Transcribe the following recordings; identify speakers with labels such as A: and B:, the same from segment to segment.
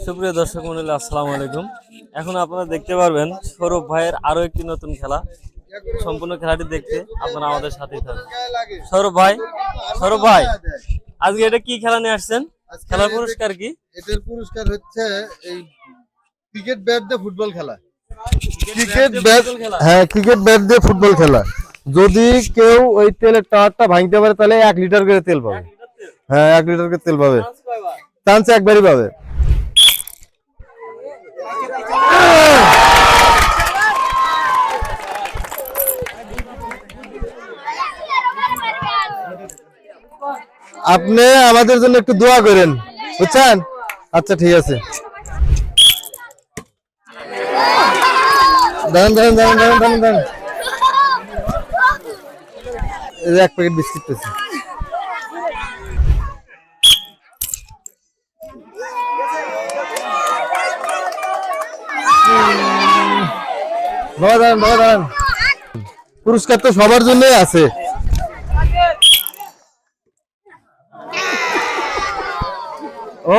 A: সুপ্রিয় দর্শক মণ্ডলী, আসসালামু আলাইকুম। এখন আপনারা দেখতে পারবেন সৌরভ ভাইয়ের আরো একটি নতুন খেলা। সম্পূর্ণ খেলাটি দেখতে আপনারা আমাদের সাথেই থাকবেন। সৌরভ ভাই, আজকে এটা কি খেলা নিয়ে আসছেন? খেলার পুরস্কার কি?
B: এটার পুরস্কার হচ্ছে এই ক্রিকেট ব্যাট দিয়ে ফুটবল খেলা। ক্রিকেট ব্যাট দিয়ে ফুটবল খেলা। যদি কেউ ওই তেলের টাওয়ারটা ভাঙতে পারে তাহলে 1 লিটার করে তেল পাবে। হ্যাঁ, 1 লিটার করে তেল পাবে। চান্স একবারই পাবে। আপনি আমাদের জন্য একটু দোয়া করেন, বুঝছেন? আচ্ছা, ঠিক আছে। দাঁড়ান। এক প্যাকেট বিস্কিট পেয়েছি। দাঁড়ান। পুরস্কার তো সবার জন্যই আছে। ও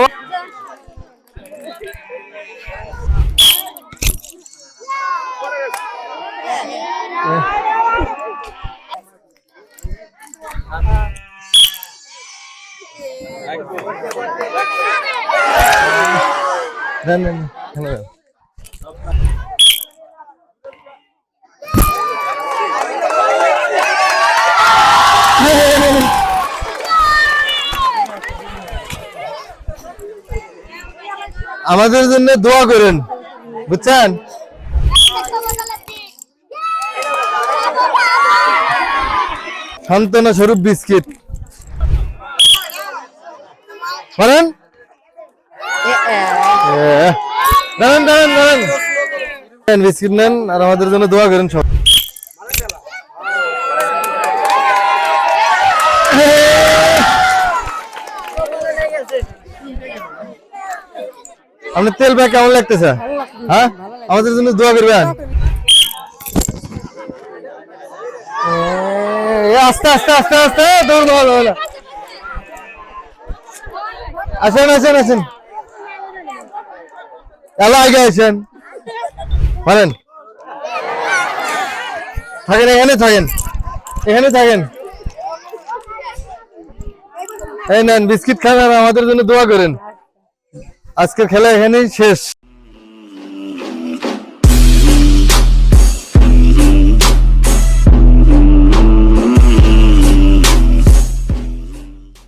B: আমাদের জন্য দোয়া করেন, বুঝছেন? সান্ত্বনা স্বরূপ বিস্কিট বলেন। দাঁড়ান, বিস্কিট নেন আর আমাদের জন্য দোয়া করেন সব। আপনার তেল ব্যাগ কেমন লাগতেছে? হ্যাঁ, আমাদের জন্য দোয়া করবেন। আস্তে দৌড়। আসেন এলা আগে আসেন। বলেন, এখানে থাকেন। এই নেন বিস্কিট খান আর আমাদের জন্য দোয়া করেন। আজকের খেলা এখানেই শেষ।